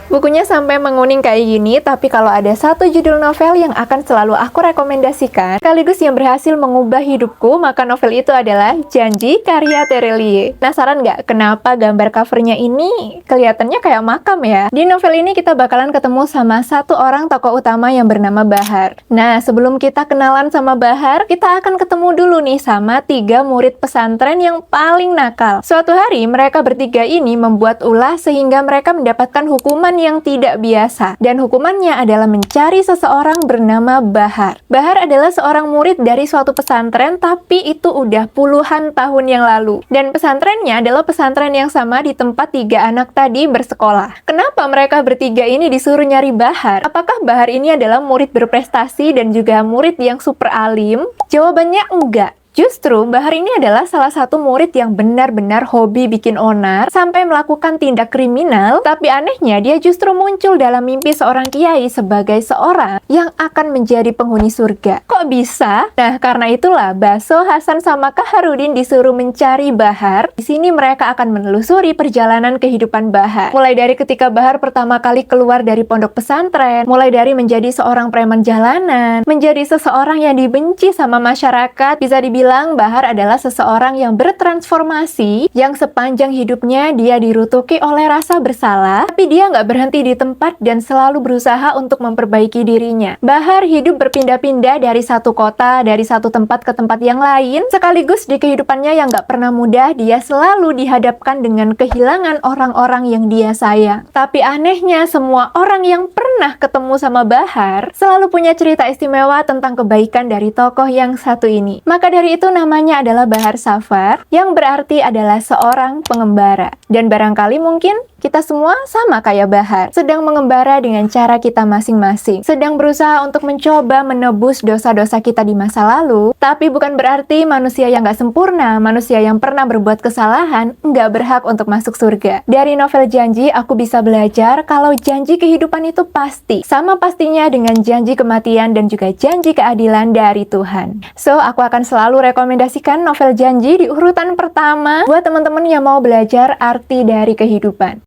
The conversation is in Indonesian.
Bukunya sampai menguning kayak gini, tapi kalau ada satu judul novel yang akan selalu aku rekomendasikan, sekaligus yang berhasil mengubah hidupku, maka novel itu adalah Janji karya Terelie. Penasaran nggak kenapa gambar covernya ini kelihatannya kayak makam ya? Di novel ini kita bakalan ketemu sama satu orang tokoh utama yang bernama Bahar. Nah, sebelum kita kenalan sama Bahar, kita akan ketemu dulu nih sama 3 murid pesantren yang paling nakal. Suatu hari, mereka bertiga ini membuat ulah sehingga mereka mendapatkan hukuman yang tidak biasa, dan hukumannya adalah mencari seseorang bernama Bahar. Bahar adalah seorang murid dari suatu pesantren, tapi itu udah puluhan tahun yang lalu, dan pesantrennya adalah pesantren yang sama di tempat 3 anak tadi bersekolah. Kenapa mereka bertiga ini disuruh nyari Bahar? Apakah Bahar ini adalah murid berprestasi dan juga murid yang super alim? Jawabannya enggak. Justru, Bahar ini adalah salah satu murid yang benar-benar hobi bikin onar sampai melakukan tindak kriminal, tapi anehnya dia justru muncul dalam mimpi seorang kiai sebagai seorang yang akan menjadi penghuni surga. Kok bisa? Nah, karena itulah Baso, Hasan, sama Kaharudin disuruh mencari Bahar. Di sini mereka akan menelusuri perjalanan kehidupan Bahar. Mulai dari ketika Bahar pertama kali keluar dari pondok pesantren, mulai dari menjadi seorang preman jalanan, menjadi seseorang yang dibenci sama masyarakat, bisa dibilang Bahar adalah seseorang yang bertransformasi, yang sepanjang hidupnya dia dirutuki oleh rasa bersalah, tapi dia nggak berhenti di tempat dan selalu berusaha untuk memperbaiki dirinya. Bahar hidup berpindah-pindah dari satu kota, dari satu tempat ke tempat yang lain, sekaligus di kehidupannya yang nggak pernah mudah, dia selalu dihadapkan dengan kehilangan orang-orang yang dia sayang. Tapi anehnya, semua orang yang pernah ketemu sama Bahar selalu punya cerita istimewa tentang kebaikan dari tokoh yang satu ini. Maka dari itu namanya adalah Bahar Safar, yang berarti adalah seorang pengembara. Dan barangkali mungkin kita semua sama kayak Bahar, sedang mengembara dengan cara kita masing-masing, sedang berusaha untuk mencoba menebus dosa-dosa kita di masa lalu, tapi bukan berarti manusia yang nggak sempurna, manusia yang pernah berbuat kesalahan, nggak berhak untuk masuk surga. Dari novel Janji, aku bisa belajar kalau janji kehidupan itu pasti, sama pastinya dengan janji kematian dan juga janji keadilan dari Tuhan. So, aku akan selalu rekomendasikan novel Janji di urutan pertama buat teman-teman yang mau belajar arti dari kehidupan.